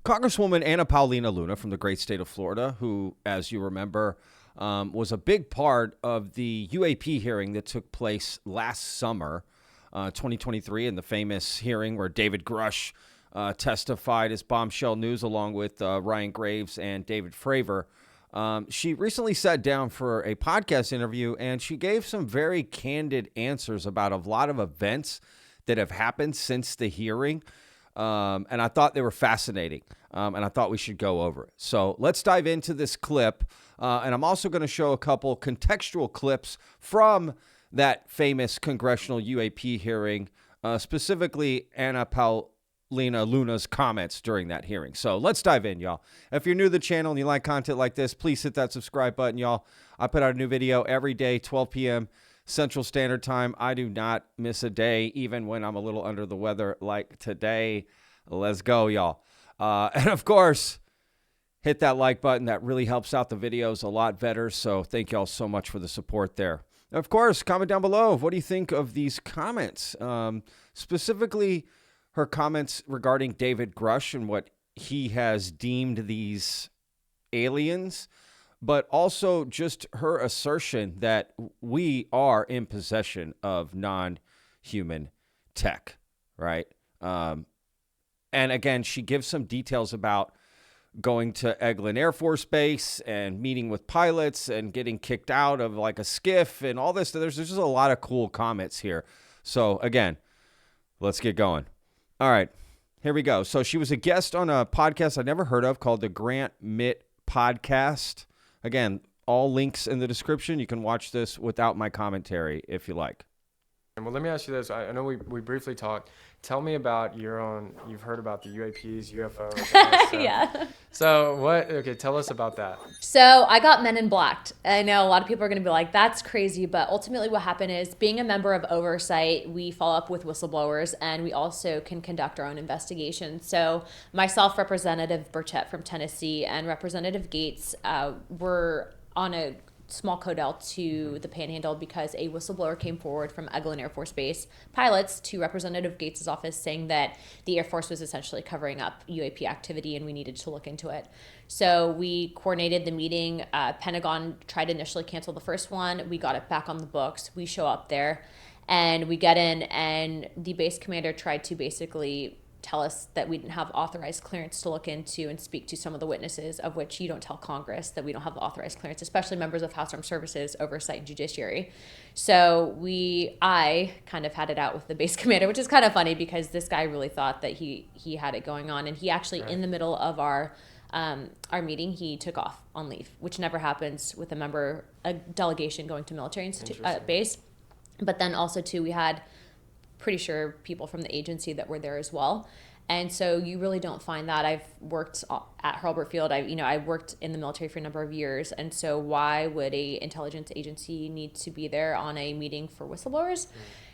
Congresswoman Paulina Luna from the great state of Florida, who, as you remember, was a big part of the UAP hearing that took place last summer, 2023, in the famous hearing where David Grush testified as bombshell news along with Ryan Graves and David Fravor. She recently sat down for a podcast interview, and she gave some very candid answers about a lot of events that have happened since the hearing. And I thought they were fascinating, and I thought we should go over it. So let's dive into this clip, and I'm also going to show a couple contextual clips from that famous congressional UAP hearing, specifically Paulina Luna's comments during that hearing. So let's dive in, y'all. If you're new to the channel and you like content like this, please hit that subscribe button, y'all. I put out a new video every day, 12 p.m. Central Standard Time. I do not miss a day, even when I'm a little under the weather like today. Let's go, y'all. And of course, hit that like button. That really helps out the videos a lot better. So thank y'all so much for the support there. And of course, comment down below. What do you think of these comments? Specifically, her comments regarding David Grush and what he has deemed these aliens, but also just her assertion that we are in possession of non-human tech, right? And again, she gives some details about going to Eglin Air Force Base and meeting with pilots and getting kicked out of like a skiff and all this. There's just a lot of cool comments here. So again, let's get going. All right, here we go. So she was a guest on a podcast I'd never heard of called the Grant Mitt Podcast. Again, all links in the description. You can watch this without my commentary if you like. Well, let me ask you this. I know we briefly talked. Tell me about your own, you've heard about the UAPs, UFOs. Yeah. So okay, tell us about that. So I got Men in Blacked. I know a lot of people are going to be like, that's crazy. But ultimately what happened is, being a member of Oversight, we follow up with whistleblowers, and we also can conduct our own investigations. So myself, Representative Burchett from Tennessee, and Representative Gates were on a small codel to the Panhandle because a whistleblower came forward from Eglin Air Force Base pilots to Representative Gates' office saying that the Air Force was essentially covering up UAP activity and we needed to look into it. So we coordinated the meeting. Pentagon tried to initially cancel the first one. We got it back on the books. We show up there and we get in, and the base commander tried to basically tell us that we didn't have authorized clearance to look into and speak to some of the witnesses, of which you don't tell Congress that we don't have the authorized clearance, especially members of House Armed Services, Oversight, and Judiciary. So I kind of had it out with the base commander, which is kind of funny because this guy really thought that he had it going on. And he actually, in the middle of our meeting, he took off on leave, which never happens with a delegation going to military base. But then also too, we had pretty sure people from the agency that were there as well. And so you really don't find that. I've worked at Hurlburt Field. I worked in the military for a number of years. And so why would a intelligence agency need to be there on a meeting for whistleblowers?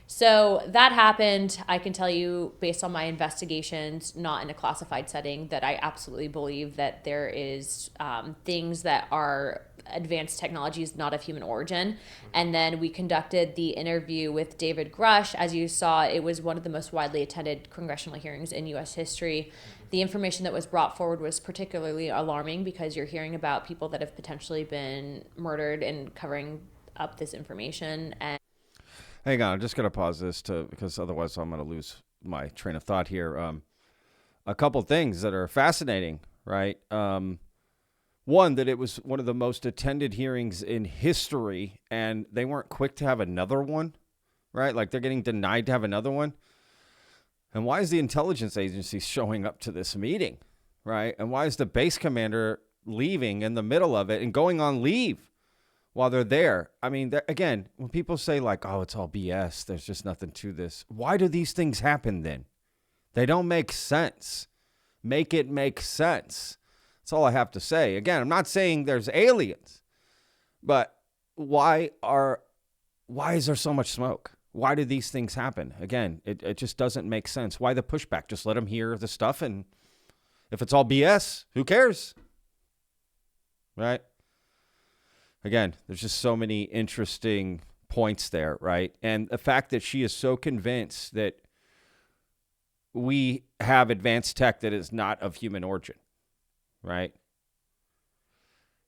So that happened. I can tell you, based on my investigations, not in a classified setting, that I absolutely believe that there is things that are advanced technologies not of human origin. And then we conducted the interview with David Grush. As you saw, it was one of the most widely attended congressional hearings in U.S. history. The information that was brought forward was particularly alarming because you're hearing about people that have potentially been murdered and covering up this information. And hang on, I'm just going to pause this because otherwise I'm going to lose my train of thought here. A couple things that are fascinating, right? One, that it was one of the most attended hearings in history, and they weren't quick to have another one, right? Like they're getting denied to have another one. And why is the intelligence agency showing up to this meeting, right? And why is the base commander leaving in the middle of it and going on leave while they're there? I mean, again, when people say like, oh, it's all BS, there's just nothing to this. Why do these things happen then? They don't make sense. Make it make sense. That's all I have to say. Again, I'm not saying there's aliens, but why is there so much smoke? Why do these things happen? Again, it just doesn't make sense. Why the pushback? Just let them hear the stuff, and if it's all BS, who cares? Right? Again, there's just so many interesting points there, right? And the fact that she is so convinced that we have advanced tech that is not of human origin, right?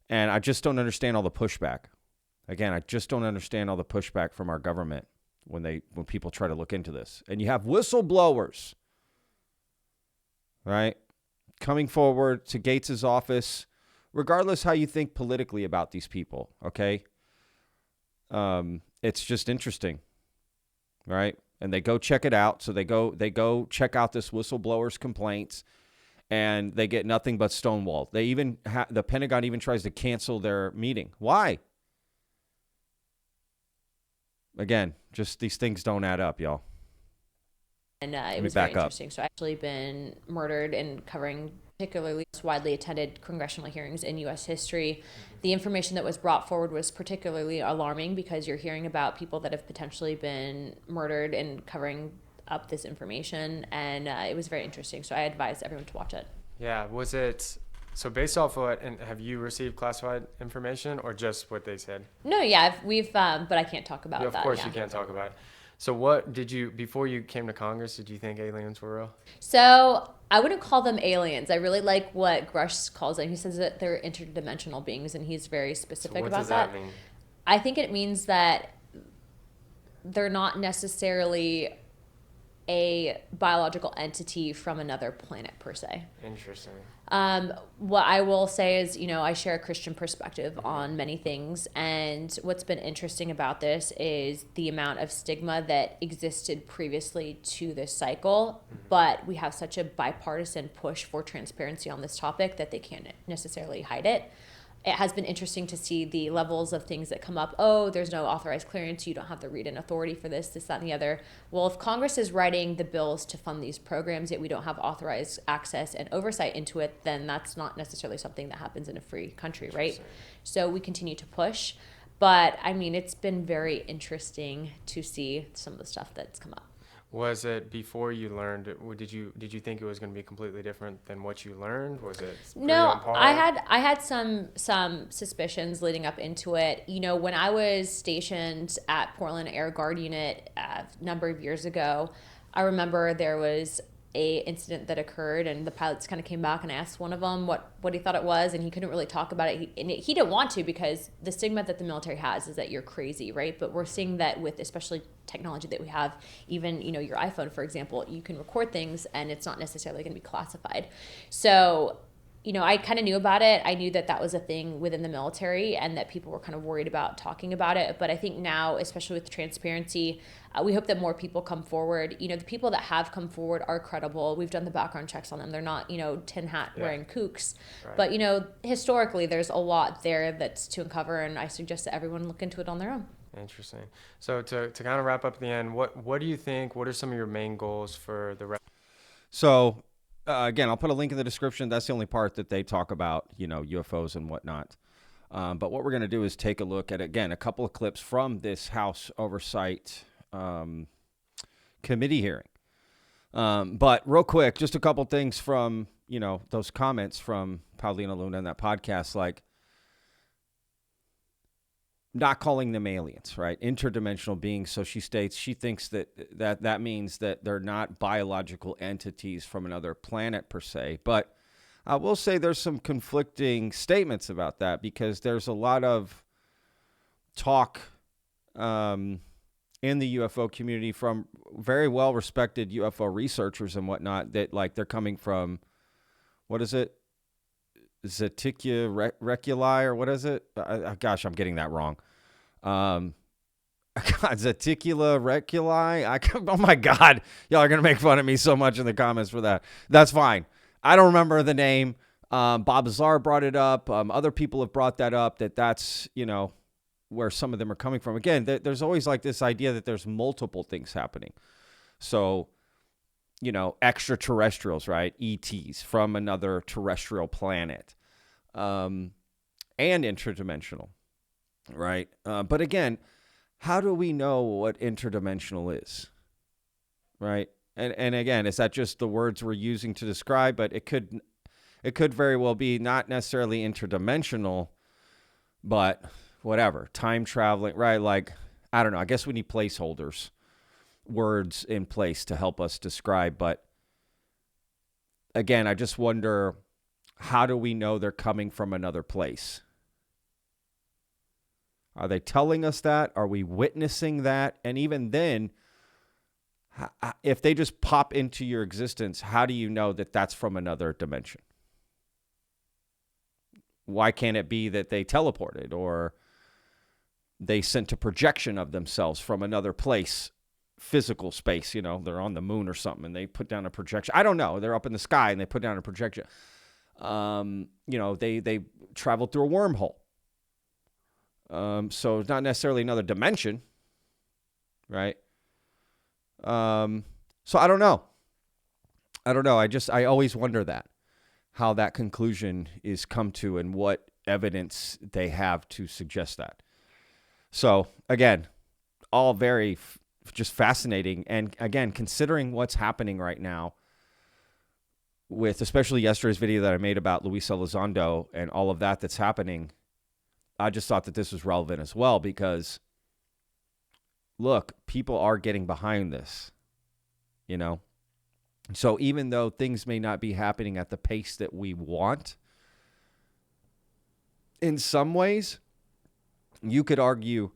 And I just don't understand all the pushback. Again, I just don't understand all the pushback from our government when people try to look into this. And you have whistleblowers, right, coming forward to Gates's office, regardless how you think politically about these people, okay? It's just interesting, right? And they go check it out. So they go check out this whistleblower's complaints, and they get nothing but stonewalled. They even the Pentagon even tries to cancel their meeting. Why? Again, just these things don't add up, y'all. And it was very interesting. So I've actually been murdered and covering particularly widely attended congressional hearings in U.S. history. The information that was brought forward was particularly alarming because you're hearing about people that have potentially been murdered and covering up this information. And it was very interesting. So I advise everyone to watch it. Yeah. Was it... So based off what, and have you received classified information or just what they said? No, yeah, we've, but I can't talk about that. Of course you can't talk about it. So what did you, before you came to Congress, did you think aliens were real? So I wouldn't call them aliens. I really like what Grush calls them. He says that they're interdimensional beings, and he's very specific about that. What does that mean? I think it means that they're not necessarily a biological entity from another planet per se. Interesting. What I will say is, I share a Christian perspective on many things. And what's been interesting about this is the amount of stigma that existed previously to this cycle. But we have such a bipartisan push for transparency on this topic that they can't necessarily hide it. It has been interesting to see the levels of things that come up. Oh, there's no authorized clearance. You don't have the read-in authority for this, that, and the other. Well, if Congress is writing the bills to fund these programs, yet we don't have authorized access and oversight into it, then that's not necessarily something that happens in a free country, right? So we continue to push. But, it's been very interesting to see some of the stuff that's come up. Was it before you learned it? Did you think it was going to be completely different than what you learned? Was it No, on par? I had some suspicions leading up into it. When I was stationed at Portland Air Guard Unit a number of years ago, I remember there was a incident that occurred, and the pilots kind of came back and asked one of them what he thought it was, and he couldn't really talk about it. He didn't want to, because the stigma that the military has is that you're crazy, right? But we're seeing that with especially technology that we have, even your iPhone, for example, you can record things and it's not necessarily going to be classified. So I kind of knew about it. I knew that was a thing within the military and that people were kind of worried about talking about it. But I think now, especially with transparency, we hope that more people come forward. The people that have come forward are credible. We've done the background checks on them. They're not, tin hat wearing kooks. Right. But, historically, there's a lot there that's to uncover, and I suggest that everyone look into it on their own. Interesting. So to kind of wrap up the end, what do you think, what are some of your main goals for the rest? So, again, I'll put a link in the description. That's the only part that they talk about, UFOs and whatnot. But what we're going to do is take a look at, again, a couple of clips from this House Oversight Committee hearing. But real quick, just a couple things from, those comments from Paulina Luna in that podcast, like not calling them aliens, right? Interdimensional beings. So she states she thinks that means that they're not biological entities from another planet per se. But I will say there's some conflicting statements about that, because there's a lot of talk in the UFO community from very well-respected UFO researchers and whatnot that, like, they're coming from, what is it? Zeticula reculi, or what is it? Gosh, I'm getting that wrong. Zeticula reculi. Oh my God, y'all are gonna make fun of me so much in the comments for that. That's fine. I don't remember the name. Bob Azar brought it up. Other people have brought that up. That's where some of them are coming from. Again, there's always like this idea that there's multiple things happening. So, extraterrestrials, right? ETs from another terrestrial planet, and interdimensional, right? But again, how do we know what interdimensional is, right? And again, is that just the words we're using to describe? But it could very well be not necessarily interdimensional, but whatever, time traveling, right? Like, I don't know. I guess we need placeholders, words in place to help us describe. But again, I just wonder, how do we know they're coming from another place? Are they telling us that? Are we witnessing that? And even then, if they just pop into your existence, how do you know that that's from another dimension? Why can't it be that they teleported or they sent a projection of themselves from another place, physical space? You know, they're on the moon or something and they put down a projection. I don't know. They're up in the sky and they put down a projection. You know, they traveled through a wormhole. So it's not necessarily another dimension, right? So I don't know. I always wonder that, how that conclusion is come to and what evidence they have to suggest that. So again, all very just fascinating. And again, considering what's happening right now with especially yesterday's video that I made about Luis Elizondo and all of that that's happening, I just thought that this was relevant as well because, look, people are getting behind this, you know? So even though things may not be happening at the pace that we want, in some ways, you could argue,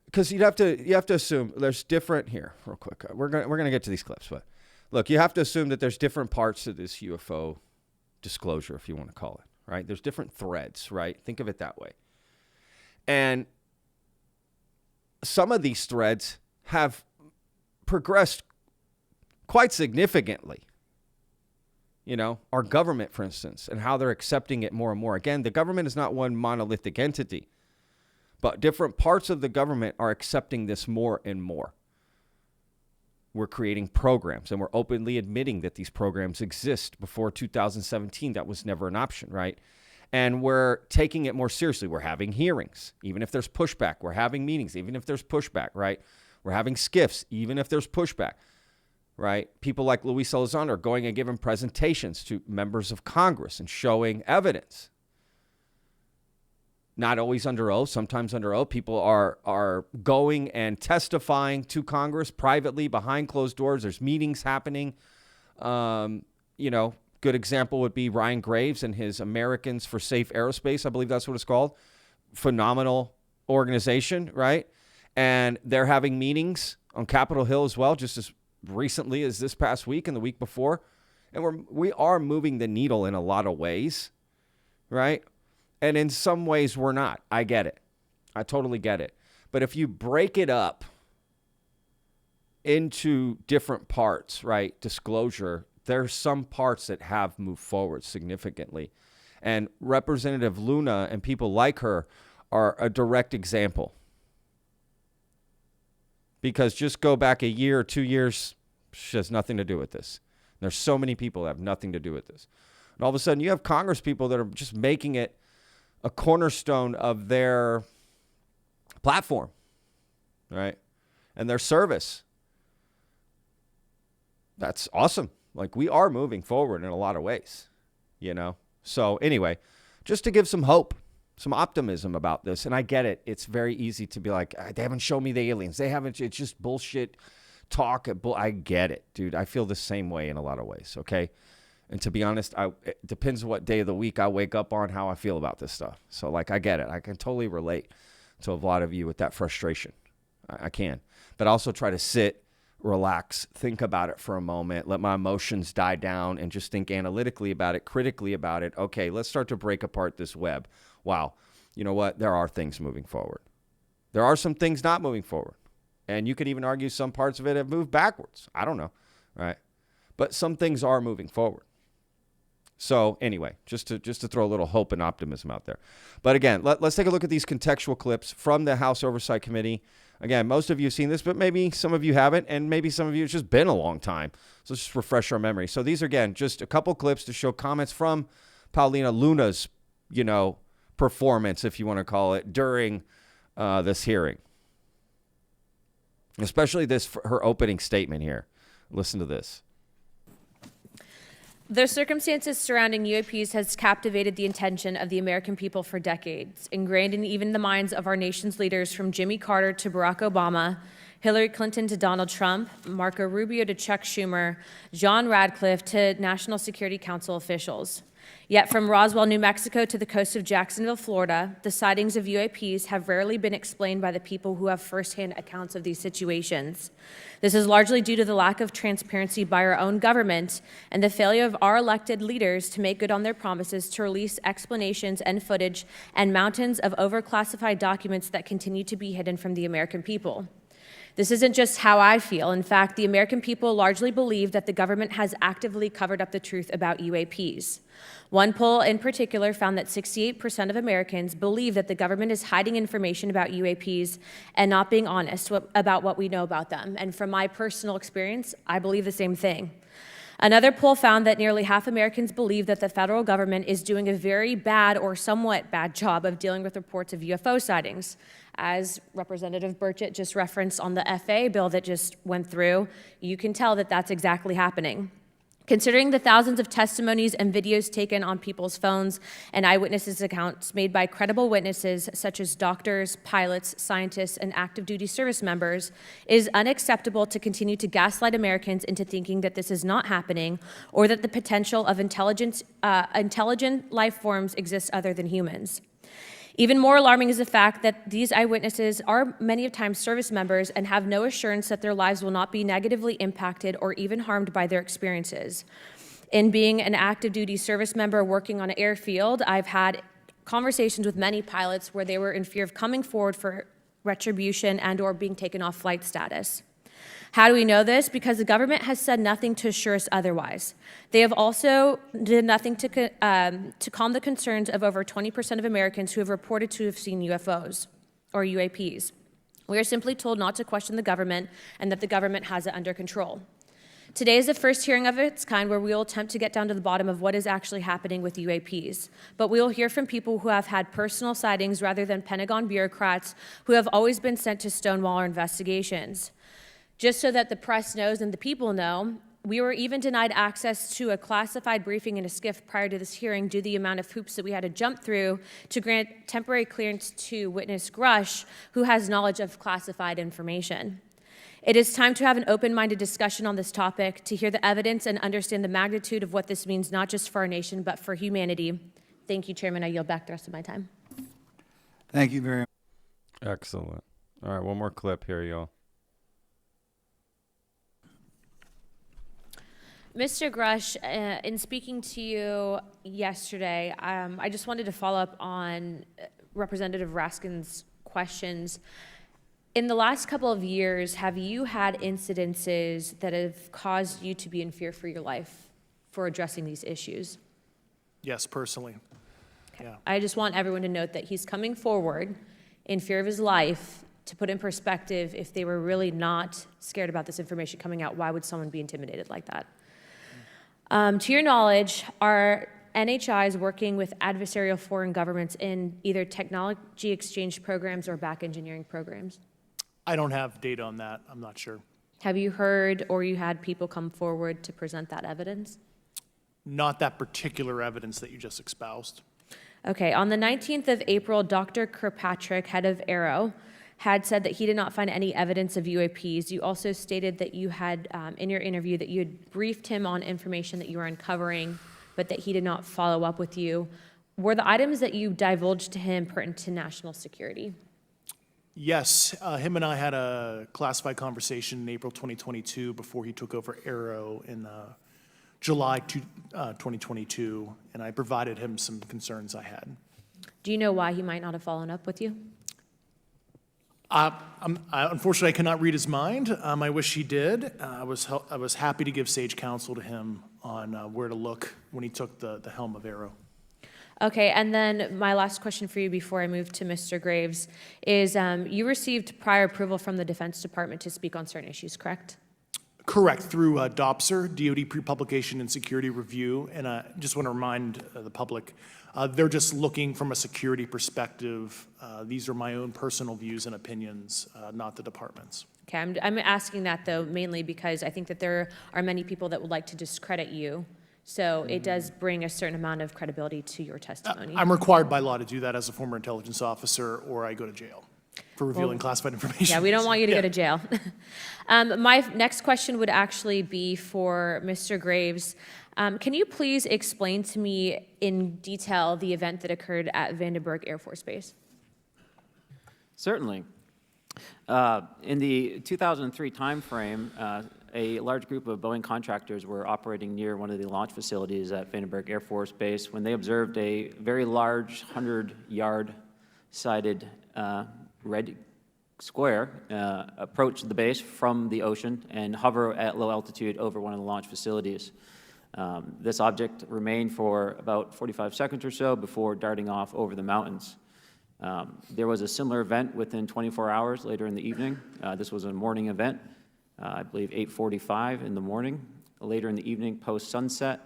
because you have to assume there's different here, real quick. We're gonna get to these clips, but look, you have to assume that there's different parts to this UFO disclosure, if you want to call it, right? There's different threads, right? Think of it that way. And some of these threads have progressed quite significantly. You know, our government, for instance, and how they're accepting it more and more. Again, the government is not one monolithic entity, but different parts of the government are accepting this more and more. We're creating programs and we're openly admitting that these programs exist. Before 2017, that was never an option, right? And we're taking it more seriously. We're having hearings, even if there's pushback. We're having meetings, even if there's pushback, right? We're having skiffs, even if there's pushback, right? People like Luis Elizondo are going and giving presentations to members of Congress and showing evidence. Not always under oath, sometimes under oath. People are going and testifying to Congress privately behind closed doors. There's meetings happening. You know, good example would be Ryan Graves and his Americans for Safe Aerospace. I believe that's what it's called. Phenomenal organization, right? And they're having meetings on Capitol Hill as well, just as recently as this past week and the week before. And we are moving the needle in a lot of ways, right? And in some ways we're not. I get it. I totally get it. But if you break it up into different parts, right? Disclosure, there's some parts that have moved forward significantly. And Representative Luna and people like her are a direct example. Because just go back a year or 2 years, she has nothing to do with this. There's so many people that have nothing to do with this. And all of a sudden you have Congress people that are just making it a cornerstone of their platform, right? And their service. That's awesome. Like, we are moving forward in a lot of ways, you know? So anyway, just to give some hope, some optimism about this. And I get it. It's very easy to be like, they haven't shown me the aliens. They haven't, it's just bullshit talk. I get it, dude. I feel the same way in a lot of ways, okay? And to be honest, it depends what day of the week I wake up on, how I feel about this stuff. So, like, I get it. I can totally relate to a lot of you with that frustration. I can. But also try to sit, relax, think about it for a moment, let my emotions die down, and just think analytically about it, critically about it. Okay, let's start to break apart this web. Wow, you know what? There are things moving forward. There are some things not moving forward. And you could even argue some parts of it have moved backwards. I don't know, right? But some things are moving forward. So anyway, just to throw a little hope and optimism out there. But again, let's take a look at these contextual clips from the House Oversight Committee. Again, most of you have seen this, but maybe some of you haven't, and maybe some of you, it's just been a long time. So let's just refresh our memory. So these are, again, just a couple clips to show comments from Paulina Luna's, performance, if you want to call it, during this hearing. Especially her opening statement here. Listen to this. The circumstances surrounding UAPs has captivated the attention of the American people for decades, ingrained in even the minds of our nation's leaders from Jimmy Carter to Barack Obama, Hillary Clinton to Donald Trump, Marco Rubio to Chuck Schumer, John Radcliffe to National Security Council officials. Yet from Roswell, New Mexico to the coast of Jacksonville, Florida, the sightings of UAPs have rarely been explained by the people who have firsthand accounts of these situations. This is largely due to the lack of transparency by our own government and the failure of our elected leaders to make good on their promises to release explanations and footage and mountains of overclassified documents that continue to be hidden from the American people. This isn't just how I feel. In fact, the American people largely believe that the government has actively covered up the truth about UAPs. One poll in particular found that 68% of Americans believe that the government is hiding information about UAPs and not being honest about what we know about them. And from my personal experience, I believe the same thing. Another poll found that nearly half Americans believe that the federal government is doing a very bad or somewhat bad job of dealing with reports of UFO sightings. As Representative Burchett just referenced on the FAA bill that just went through, you can tell that that's exactly happening. Considering the thousands of testimonies and videos taken on people's phones and eyewitnesses' accounts made by credible witnesses such as doctors, pilots, scientists, and active duty service members, it is unacceptable to continue to gaslight Americans into thinking that this is not happening or that the potential of intelligent life forms exists other than humans. Even more alarming is the fact that these eyewitnesses are many of times service members and have no assurance that their lives will not be negatively impacted or even harmed by their experiences. In being an active duty service member working on an airfield, I've had conversations with many pilots where they were in fear of coming forward for retribution and or being taken off flight status. How do we know this? Because the government has said nothing to assure us otherwise. They have also did nothing to calm the concerns of over 20% of Americans who have reported to have seen UFOs or UAPs. We are simply told not to question the government and that the government has it under control. Today is the first hearing of its kind where we will attempt to get down to the bottom of what is actually happening with UAPs. But we will hear from people who have had personal sightings rather than Pentagon bureaucrats who have always been sent to stonewall our investigations. Just so that the press knows and the people know, we were even denied access to a classified briefing in a SCIF prior to this hearing due to the amount of hoops that we had to jump through to grant temporary clearance to witness Grush, who has knowledge of classified information. It is time to have an open-minded discussion on this topic, to hear the evidence and understand the magnitude of what this means, not just for our nation, but for humanity. Thank you, Chairman. I yield back the rest of my time. Thank you very much. Excellent. All right, one more clip here, y'all. Mr. Grush, in speaking to you yesterday, I just wanted to follow up on Representative Raskin's questions. In the last couple of years, have you had incidences that have caused you to be in fear for your life for addressing these issues? Yes, personally. Okay. Yeah. I just want everyone to note that he's coming forward in fear of his life. To put in perspective, if they were really not scared about this information coming out, why would someone be intimidated like that? To your knowledge, are NHIs working with adversarial foreign governments in either technology exchange programs or back engineering programs? I don't have data on that. I'm not sure. Have you heard or you had people come forward to present that evidence? Not that particular evidence that you just espoused. Okay, on the 19th of April, Dr. Kirkpatrick, head of Aero, had said that he did not find any evidence of UAPs. You also stated that you had, in your interview, that you had briefed him on information that you were uncovering, but that he did not follow up with you. Were the items that you divulged to him pertinent to national security? Yes, him and I had a classified conversation in April 2022 before he took over Aero in July 2022, and I provided him some concerns I had. Do you know why he might not have followed up with you? Unfortunately, I cannot read his mind. I wish he did. I was happy to give sage counsel to him on where to look when he took the helm of Aero. Okay, and then my last question for you before I move to Mr. Graves is you received prior approval from the Defense Department to speak on certain issues, correct? Correct, through DOPSR, DoD Pre-Publication and Security Review, and I just want to remind the public, they're just looking from a security perspective. These are my own personal views and opinions, not the department's. Okay, I'm asking that though mainly because I think that there are many people that would like to discredit you. So it does bring a certain amount of credibility to your testimony. I'm required by law to do that as a former intelligence officer, or I go to jail for revealing classified information. Yeah, we don't want you to Yeah. go to jail. My next question would actually be for Mr. Graves. Can you please explain to me in detail the event that occurred at Vandenberg Air Force Base? Certainly. In the 2003 timeframe, a large group of Boeing contractors were operating near one of the launch facilities at Vandenberg Air Force Base when they observed a very large 100-yard sided red square approach the base from the ocean and hover at low altitude over one of the launch facilities. This object remained for about 45 seconds or so before darting off over the mountains. There was a similar event within 24 hours later in the evening. This was a morning event, I believe 8:45 in the morning. Later in the evening, post-sunset,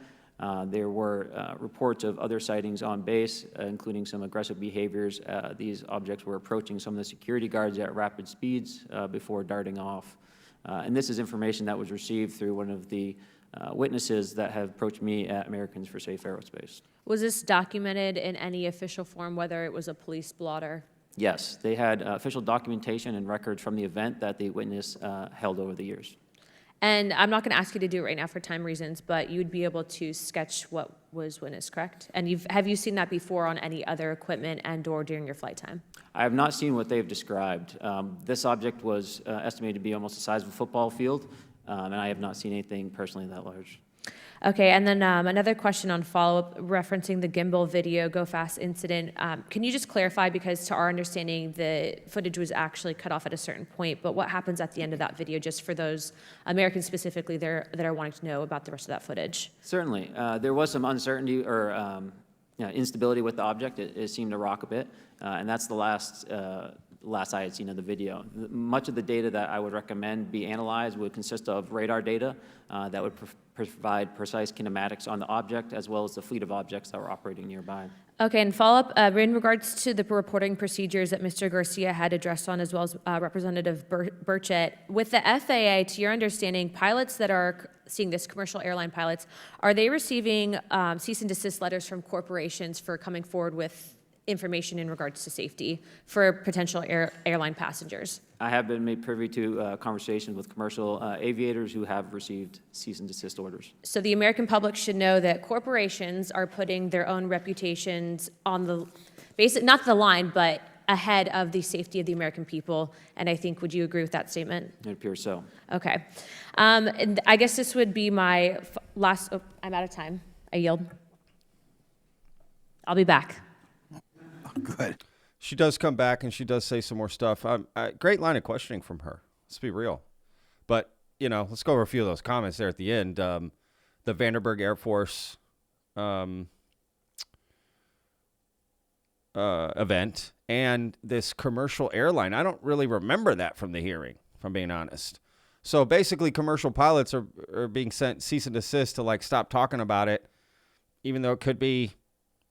there were reports of other sightings on base, including some aggressive behaviors. These objects were approaching some of the security guards at rapid speeds before darting off. And this is information that was received through one of the witnesses that have approached me at Americans for Safe Aerospace. Was this documented in any official form, whether it was a police blotter? Yes, they had official documentation and records from the event that the witness held over the years. And I'm not going to ask you to do it right now for time reasons, but you'd be able to sketch what was witnessed, correct? And have you seen that before on any other equipment and/or during your flight time? I have not seen what they've described. This object was estimated to be almost the size of a football field, and I have not seen anything personally that large. Okay, and then another question on follow-up referencing the gimbal video Go Fast incident. Can you just clarify, because to our understanding, the footage was actually cut off at a certain point, but what happens at the end of that video, just for those Americans specifically there that are wanting to know about the rest of that footage? Certainly. There was some uncertainty or instability with the object. It seemed to rock a bit, and that's the last I had seen of the video. Much of the data that I would recommend be analyzed would consist of radar data that would provide precise kinematics on the object, as well as the fleet of objects that were operating nearby. Okay, and follow-up, in regards to the reporting procedures that Mr. Garcia had addressed on, as well as Representative Burchett, with the FAA, to your understanding, pilots that are seeing this, commercial airline pilots, are they receiving cease and desist letters from corporations for coming forward with information in regards to safety for potential airline passengers? I have been made privy to conversations with commercial aviators who have received cease and desist orders. So the American public should know that corporations are putting their own reputations on the not the line, but ahead of the safety of the American people. And I think, would you agree with that statement? It appears so. Okay. And I guess this would be my last, I'm out of time. I yield. I'll be back. Good. She does come back and she does say some more stuff. Great line of questioning from her. Let's be real. But, let's go over a few of those comments there at the end. The Vandenberg Air Force event and this commercial airline. I don't really remember that from the hearing, if I'm being honest. So basically, commercial pilots are being sent cease and desist to stop talking about it, even though it could be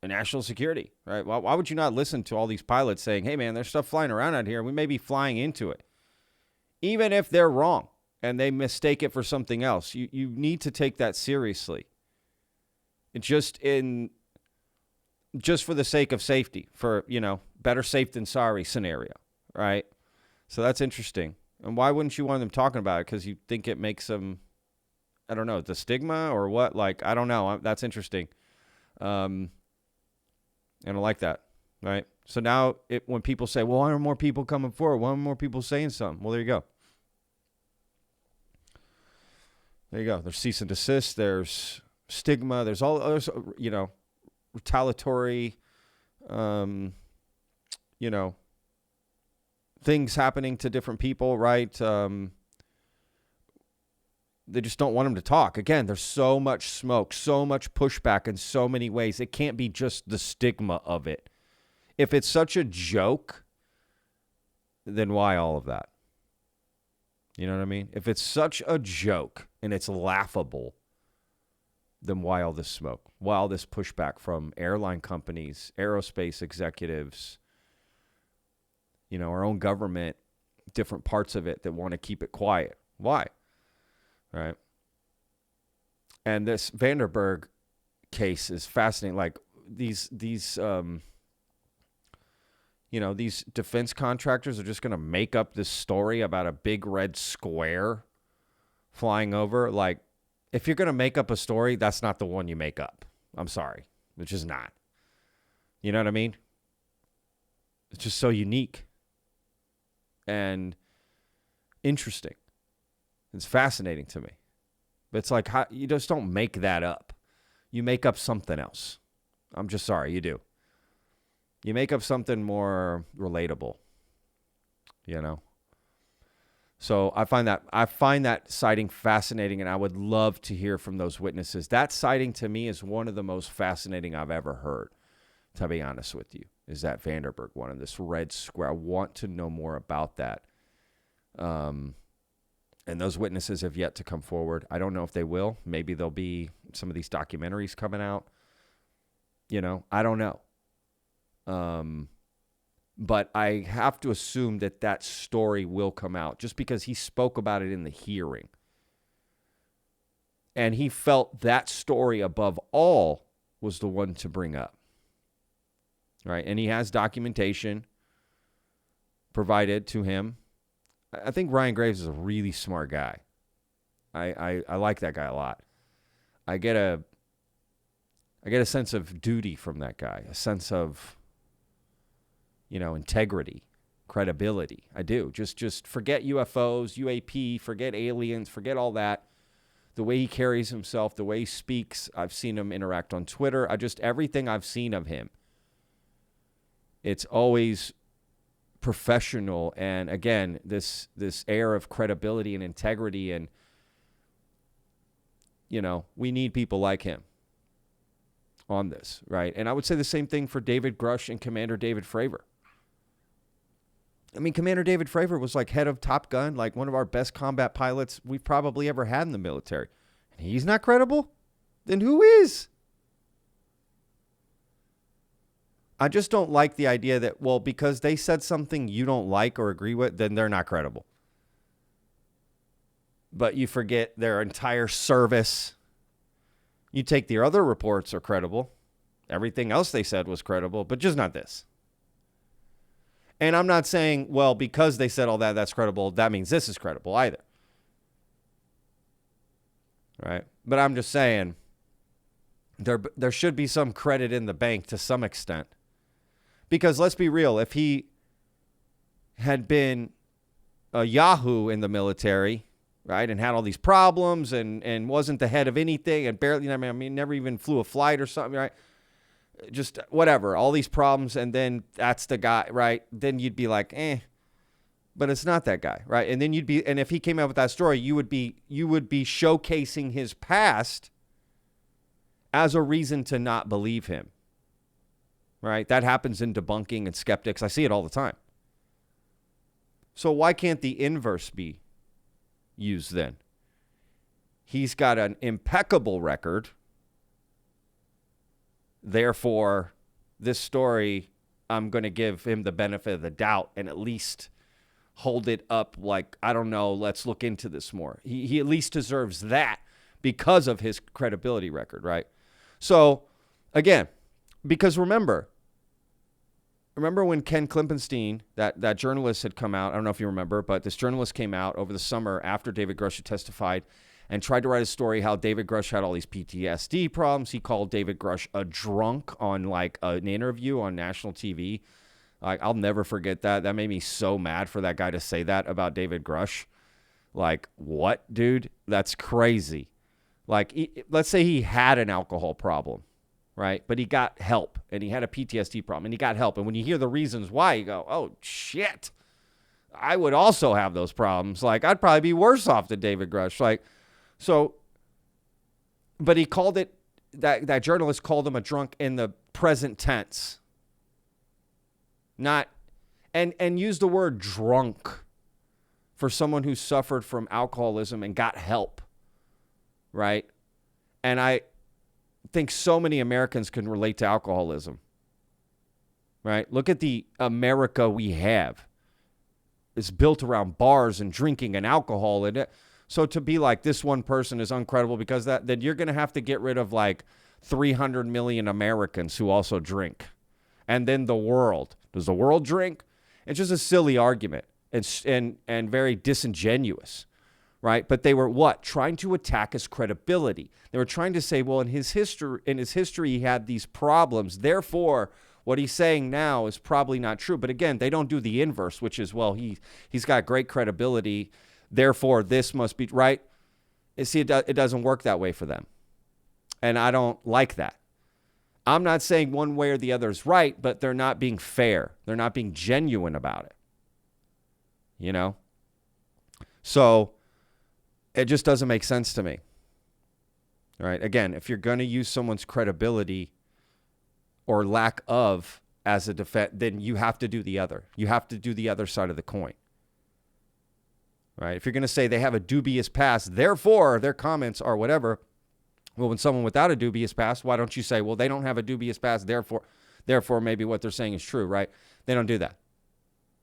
national security, right? Why would you not listen to all these pilots saying, hey, man, there's stuff flying around out here. We may be flying into it. Even if they're wrong and they mistake it for something else, you need to take that seriously. Just for the sake of safety, for, better safe than sorry scenario, right? So that's interesting. And why wouldn't you want them talking about it? Because you think it makes them, I don't know, the stigma or what? I don't know. That's interesting. And I like that, right? So now when people say, well, why are more people coming forward? Why are more people saying something? Well, there you go. There you go. There's cease and desist. There's stigma. There's all others, retaliatory, things happening to different people, right? They just don't want them to talk. Again, there's so much smoke, so much pushback in so many ways. It can't be just the stigma of it. If it's such a joke, then why all of that? You know what I mean? If it's such a joke and it's laughable, then why all this smoke? Why all this pushback from airline companies, aerospace executives, our own government, different parts of it that want to keep it quiet? Why? Right. And this Vandenberg case is fascinating. Like these defense contractors are just going to make up this story about a big red square flying over. Like, if you're going to make up a story, that's not the one you make up. I'm sorry. It's just not. You know what I mean? It's just so unique and interesting. It's fascinating to me. But it's like, you just don't make that up. You make up something else. I'm just sorry, you do. You make up something more relatable, you know? So I find that sighting fascinating, and I would love to hear from those witnesses. That sighting to me is one of the most fascinating I've ever heard, to be honest with you, is that Vanderburg one in this red square. I want to know more about that. And those witnesses have yet to come forward. I don't know if they will. Maybe there'll be some of these documentaries coming out. You know, I don't know. But I have to assume that story will come out just because he spoke about it in the hearing. And he felt that story above all was the one to bring up. Right? And he has documentation provided to him. I think Ryan Graves is a really smart guy. I like that guy a lot. I get a sense of duty from that guy, a sense of, integrity, credibility. I do. Just forget UFOs, UAP, forget aliens, forget all that. The way he carries himself, the way he speaks, I've seen him interact on Twitter. Everything I've seen of him, it's always professional, and again, this air of credibility and integrity, and we need people like him on this, right? And I would say the same thing for David Grush and Commander David Fravor. I mean, Commander David Fravor was like head of Top Gun, like one of our best combat pilots we've probably ever had in the military. And he's not credible? Then who is? I just don't like the idea that, well, because they said something you don't like or agree with, then they're not credible. But you forget their entire service. You take the other reports are credible. Everything else they said was credible, but just not this. And I'm not saying, well, because they said all that, that's credible, that means this is credible either. Right? But I'm just saying there should be some credit in the bank to some extent. Because let's be real, if he had been a Yahoo in the military, right, and had all these problems and wasn't the head of anything and barely, never even flew a flight or something, right? Just whatever, all these problems, and then that's the guy, right? Then you'd be like, but it's not that guy, right? And then and if he came out with that story, you would be showcasing his past as a reason to not believe him. Right? That happens in debunking and skeptics. I see it all the time. So why can't the inverse be used then? He's got an impeccable record. Therefore, this story, I'm going to give him the benefit of the doubt and at least hold it up like, I don't know, let's look into this more. He at least deserves that because of his credibility record, right? So, again, because remember when Ken Klippenstein, that journalist, had come out, I don't know if you remember, but this journalist came out over the summer after David Grush had testified and tried to write a story how David Grush had all these PTSD problems. He called David Grush a drunk on like an interview on national TV. Like, I'll never forget that. That made me so mad for that guy to say that about David Grush. Like, what, dude? That's crazy. Like, let's say he had an alcohol problem. Right? But he got help, and he had a PTSD problem, and he got help. And when you hear the reasons why, you go, oh, shit, I would also have those problems. Like, I'd probably be worse off than David Grush. Like, so, but he called it, that journalist called him a drunk in the present tense. Not, and used the word drunk for someone who suffered from alcoholism and got help. Right? And I think so many Americans can relate to alcoholism, right? Look at the America we have. It's built around bars and drinking and alcohol. And so to be like, this one person is uncredible because that, then you're going to have to get rid of like 300 million Americans who also drink. And then the world. Does the world drink? It's just a silly argument and very disingenuous, right? But they were what? Trying to attack his credibility. They were trying to say, well, in his history, he had these problems. Therefore, what he's saying now is probably not true. But again, they don't do the inverse, which is, well, he's got great credibility. Therefore, this must be right. You see, it doesn't work that way for them. And I don't like that. I'm not saying one way or the other is right, but they're not being fair. They're not being genuine about it. You know? So it just doesn't make sense to me. All right. Again, if you're going to use someone's credibility or lack of as a defense, then you have to do the other. You have to do the other side of the coin. Right? If you're going to say they have a dubious past, therefore their comments are whatever. Well, when someone without a dubious past, why don't you say, well, they don't have a dubious past, therefore maybe what they're saying is true, right? They don't do that.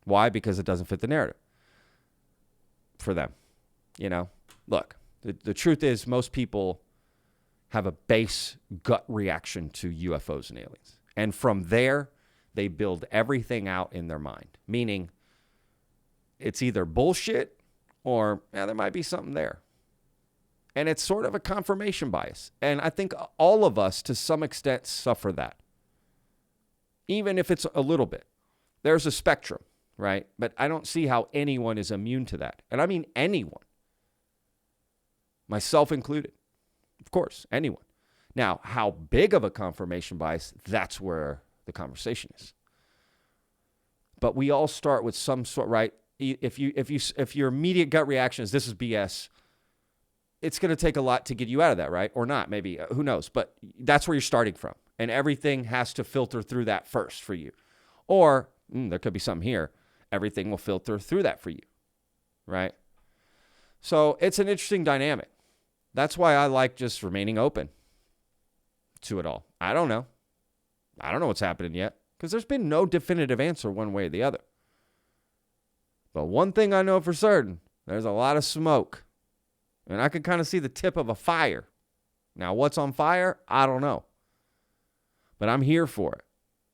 Why? Because it doesn't fit the narrative for them. You know, look, the truth is most people have a base gut reaction to UFOs and aliens. And from there, they build everything out in their mind, meaning it's either bullshit or there might be something there. And it's sort of a confirmation bias. And I think all of us, to some extent, suffer that. Even if it's a little bit. There's a spectrum, right? But I don't see how anyone is immune to that. And I mean anyone. Myself included. Of course, anyone. Now, how big of a confirmation bias, that's where the conversation is. But we all start with some sort, right? If your immediate gut reaction is this is BS, it's going to take a lot to get you out of that, right? Or not, maybe. Who knows? But that's where you're starting from. And everything has to filter through that first for you. Or there could be something here. Everything will filter through that for you, right? So it's an interesting dynamic. That's why I like just remaining open to it all. I don't know. I don't know what's happening yet because there's been no definitive answer one way or the other. But one thing I know for certain, there's a lot of smoke. And I can kind of see the tip of a fire. Now, what's on fire? I don't know. But I'm here for it.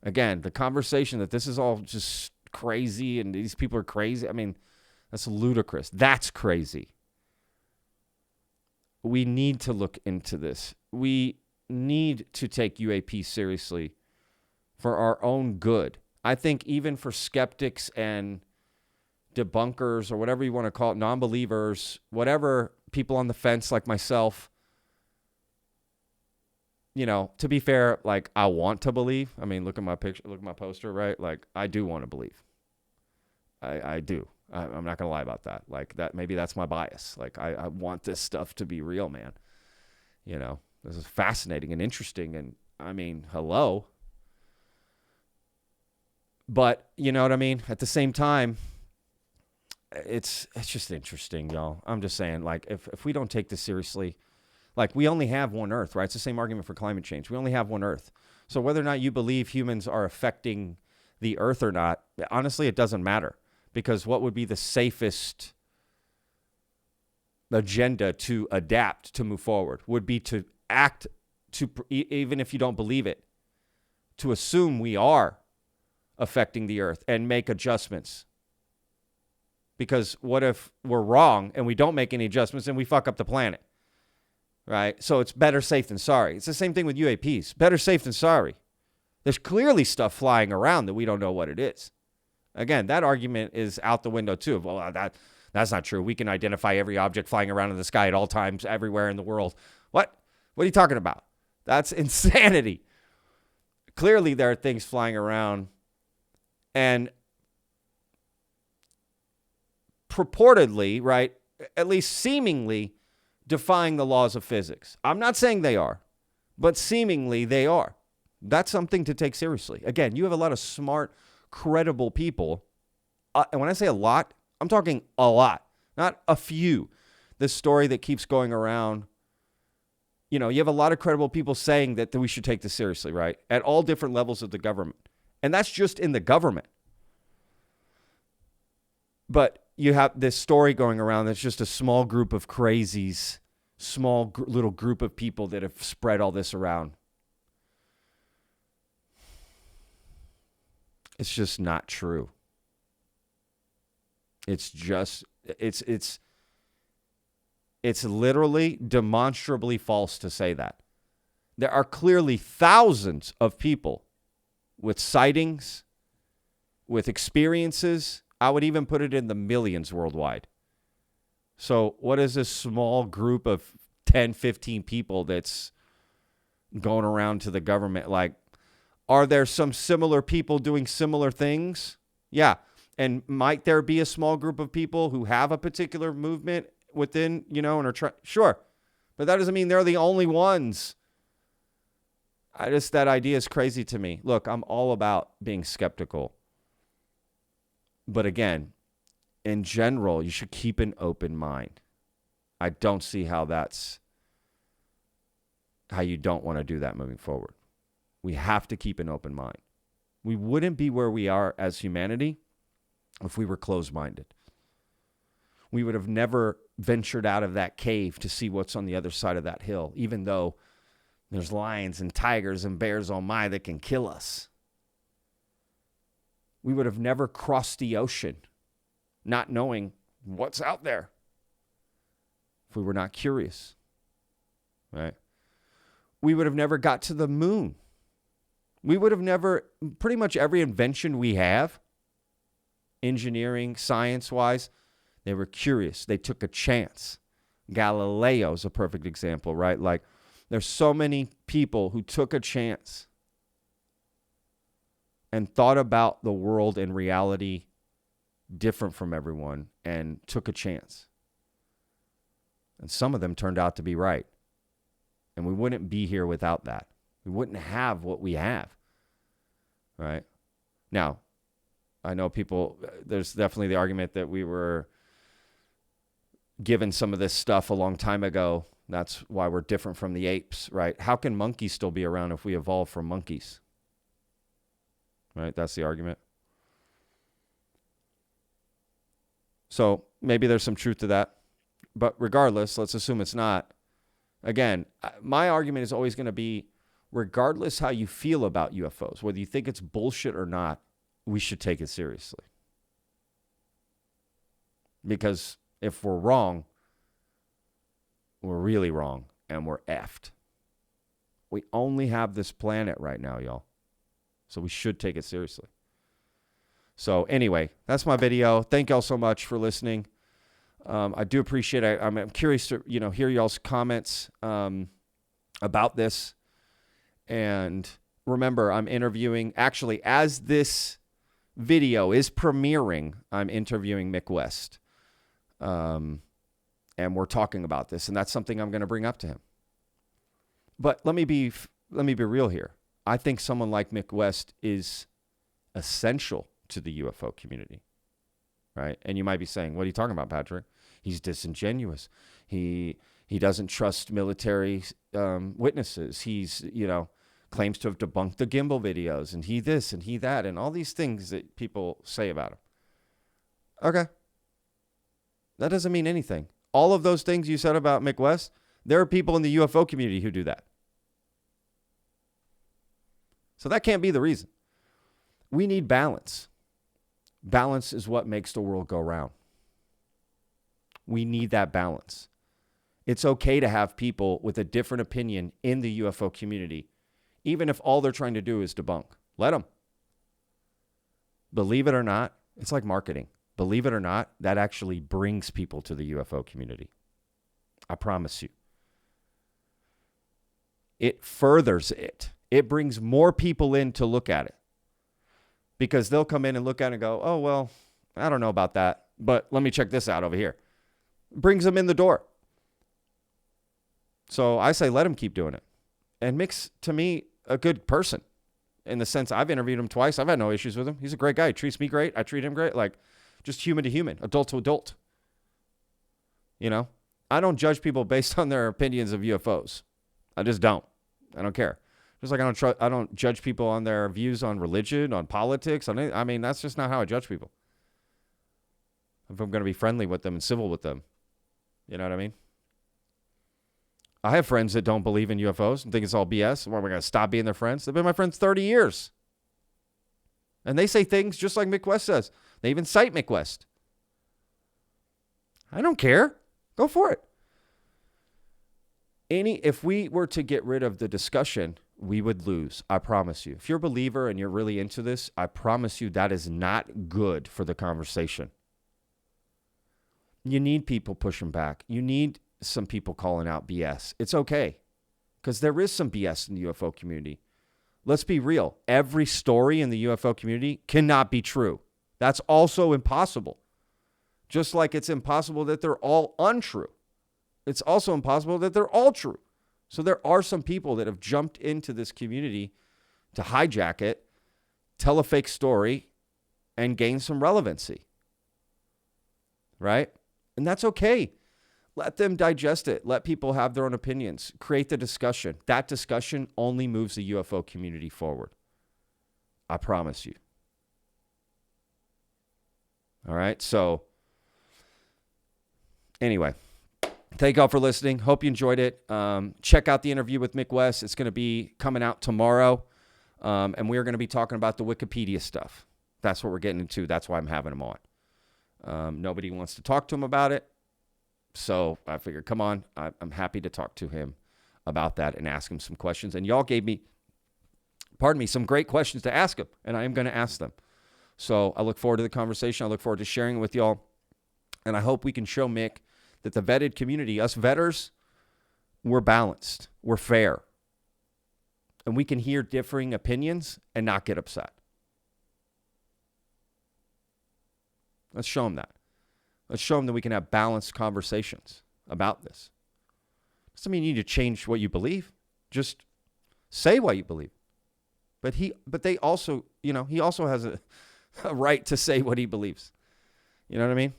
Again, the conversation that this is all just crazy and these people are crazy. I mean, that's ludicrous. That's crazy. We need to look into this. We need to take UAP seriously for our own good. I think even for skeptics and debunkers or whatever you want to call it, non-believers, whatever, people on the fence like myself, you know, to be fair, like I want to believe. I mean, look at my picture, look at my poster, right? Like I do want to believe. I do. I'm not going to lie about that. Like that, maybe that's my bias. Like I want this stuff to be real, man. You know, this is fascinating and interesting. And I mean, hello. But you know what I mean? At the same time, it's just interesting, y'all. I'm just saying, like, if we don't take this seriously, like, we only have one Earth, right? It's the same argument for climate change. We only have one Earth. So whether or not you believe humans are affecting the Earth or not, honestly, it doesn't matter. Because what would be the safest agenda to adapt, to move forward, would be to act, even if you don't believe it, to assume we are affecting the Earth and make adjustments. Because what if we're wrong and we don't make any adjustments and we fuck up the planet, right? So it's better safe than sorry. It's the same thing with UAPs. Better safe than sorry. There's clearly stuff flying around that we don't know what it is. Again, that argument is out the window too. Well, that's not true. We can identify every object flying around in the sky at all times, everywhere in the world. What? What are you talking about? That's insanity. Clearly, there are things flying around and purportedly, right, at least seemingly defying the laws of physics. I'm not saying they are, but seemingly they are. That's something to take seriously. Again, you have a lot of smart, credible people. And when I say a lot, I'm talking a lot, not a few. This story that keeps going around, you know, you have a lot of credible people saying that we should take this seriously, right? At all different levels of the government. And that's just in the government. But you have this story going around that's just a small group of crazies, little group of people that have spread all this around. It's just not true. It's literally demonstrably false to say that. There are clearly thousands of people with sightings, with experiences. I would even put it in the millions worldwide. So what is this small group of 10, 15 people that's going around to the government? Like, are there some similar people doing similar things? Yeah. And might there be a small group of people who have a particular movement within, and are trying? Sure. But that doesn't mean they're the only ones. That idea is crazy to me. Look, I'm all about being skeptical. But again, in general, you should keep an open mind. I don't see how you don't want to do that moving forward. We have to keep an open mind. We wouldn't be where we are as humanity if we were closed-minded. We would have never ventured out of that cave to see what's on the other side of that hill, even though there's lions and tigers and bears on my that can kill us. We would have never crossed the ocean not knowing what's out there if we were not curious, right? We would have never got to the moon. We would have never, pretty much every invention we have, engineering, science-wise, they were curious. They took a chance. Galileo's a perfect example, right? Like, there's so many people who took a chance and thought about the world and reality different from everyone and took a chance. And some of them turned out to be right. And we wouldn't be here without that. We wouldn't have what we have, right? Now, I know there's definitely the argument that we were given some of this stuff a long time ago. That's why we're different from the apes, right? How can monkeys still be around if we evolved from monkeys? Right? That's the argument. So maybe there's some truth to that. But regardless, let's assume it's not. Again, my argument is always going to be, regardless how you feel about UFOs, whether you think it's bullshit or not, we should take it seriously. Because if we're wrong, we're really wrong, and we're effed. We only have this planet right now, y'all. So we should take it seriously. So anyway, that's my video. Thank y'all so much for listening. I do appreciate it. I'm curious to, hear y'all's comments about this. And remember, I'm interviewing, actually, as this video is premiering, I'm interviewing Mick West. And we're talking about this, and that's something I'm going to bring up to him. But let me be real here. I think someone like Mick West is essential to the UFO community, right? And you might be saying, what are you talking about, Patrick? He's disingenuous. He doesn't trust military witnesses. He's, claims to have debunked the gimbal videos, and he this and he that, and all these things that people say about him. Okay. That doesn't mean anything. All of those things you said about Mick West, there are people in the UFO community who do that. So that can't be the reason. We need balance. Balance is what makes the world go round. We need that balance. It's okay to have people with a different opinion in the UFO community, even if all they're trying to do is debunk. Let them. Believe it or not, it's like marketing. Believe it or not, that actually brings people to the UFO community. I promise you. It furthers it. It brings more people in to look at it. Because they'll come in and look at it and go, oh, well, I don't know about that, but let me check this out over here. Brings them in the door. So I say let him keep doing it. And Mick's, to me, a good person. In the sense, I've interviewed him twice. I've had no issues with him. He's a great guy. He treats me great. I treat him great. Like, just human to human, adult to adult. I don't judge people based on their opinions of UFOs. I just don't. I don't care. Just like I don't judge people on their views on religion, on politics. That's just not how I judge people. If I'm going to be friendly with them and civil with them. You know what I mean? I have friends that don't believe in UFOs and think it's all BS. Why am I going to stop being their friends? They've been my friends 30 years. And they say things just like Mick West says. They even cite Mick West. I don't care. Go for it. If we were to get rid of the discussion, we would lose. I promise you. If you're a believer and you're really into this, I promise you that is not good for the conversation. You need people pushing back. You need some people calling out BS. It's okay, because there is some BS in the UFO community. Let's be real. Every story in the UFO community cannot be true. That's also impossible. Just like it's impossible that they're all untrue. It's also impossible that they're all true. So there are some people that have jumped into this community to hijack it, tell a fake story, and gain some relevancy. Right? And that's okay. Let them digest it. Let people have their own opinions. Create the discussion. That discussion only moves the UFO community forward. I promise you. All right? So, anyway, thank y'all for listening. Hope you enjoyed it. Check out the interview with Mick West. It's going to be coming out tomorrow. And we're going to be talking about the Wikipedia stuff. That's what we're getting into. That's why I'm having him on. Nobody wants to talk to him about it. So I figured, come on, I'm happy to talk to him about that and ask him some questions. And y'all gave me, some great questions to ask him, and I am going to ask them. So I look forward to the conversation. I look forward to sharing it with y'all. And I hope we can show Mick that the vetted community, us vetters, we're balanced, we're fair. And we can hear differing opinions and not get upset. Let's show him that. Let's show them that we can have balanced conversations about this. Doesn't mean you need to change what you believe. Just say what you believe. But they also, he also has a right to say what he believes. You know what I mean?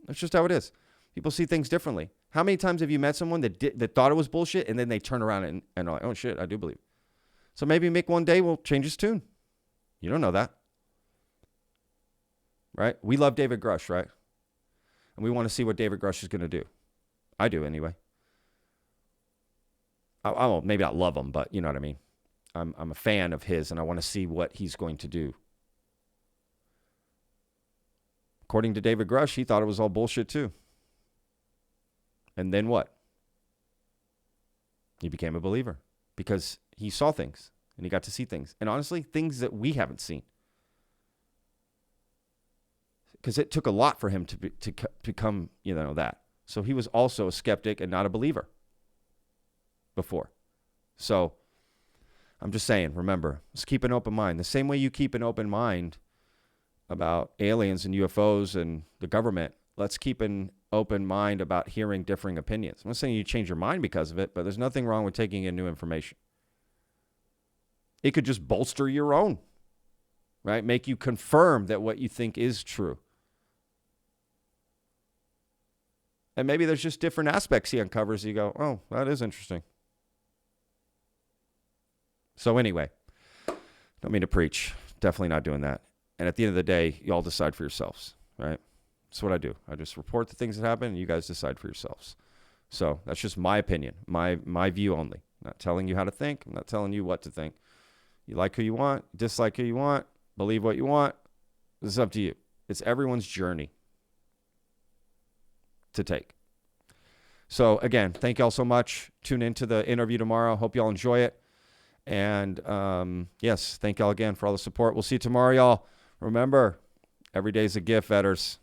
That's just how it is. People see things differently. How many times have you met someone that thought it was bullshit and then they turn around and are like, oh shit, I do believe. So maybe Mick one day will change his tune. You don't know that. Right? We love David Grush, right? And we want to see what David Grush is going to do. I do anyway. I won't maybe not love him, but you know what I mean. I'm a fan of his, and I want to see what he's going to do. According to David Grush, he thought it was all bullshit too. And then what? He became a believer because he saw things and he got to see things. And honestly, things that we haven't seen. Because it took a lot for him to become, that. So he was also a skeptic and not a believer before. So I'm just saying, remember, let's keep an open mind. The same way you keep an open mind about aliens and UFOs and the government, let's keep an open mind about hearing differing opinions. I'm not saying you change your mind because of it, but there's nothing wrong with taking in new information. It could just bolster your own, right? Make you confirm that what you think is true. And maybe there's just different aspects he uncovers. You go, oh, that is interesting. So anyway, don't mean to preach. Definitely not doing that. And at the end of the day, you all decide for yourselves, right? That's what I do. I just report the things that happen, and you guys decide for yourselves. So that's just my opinion, my view only. I'm not telling you how to think. I'm not telling you what to think. You like who you want, dislike who you want, believe what you want. This is up to you. It's everyone's journey to take. So again, thank y'all so much. Tune into the interview tomorrow. Hope y'all enjoy it. And yes, thank y'all again for all the support. We'll see you tomorrow, y'all. Remember, every day's a gift, vetters.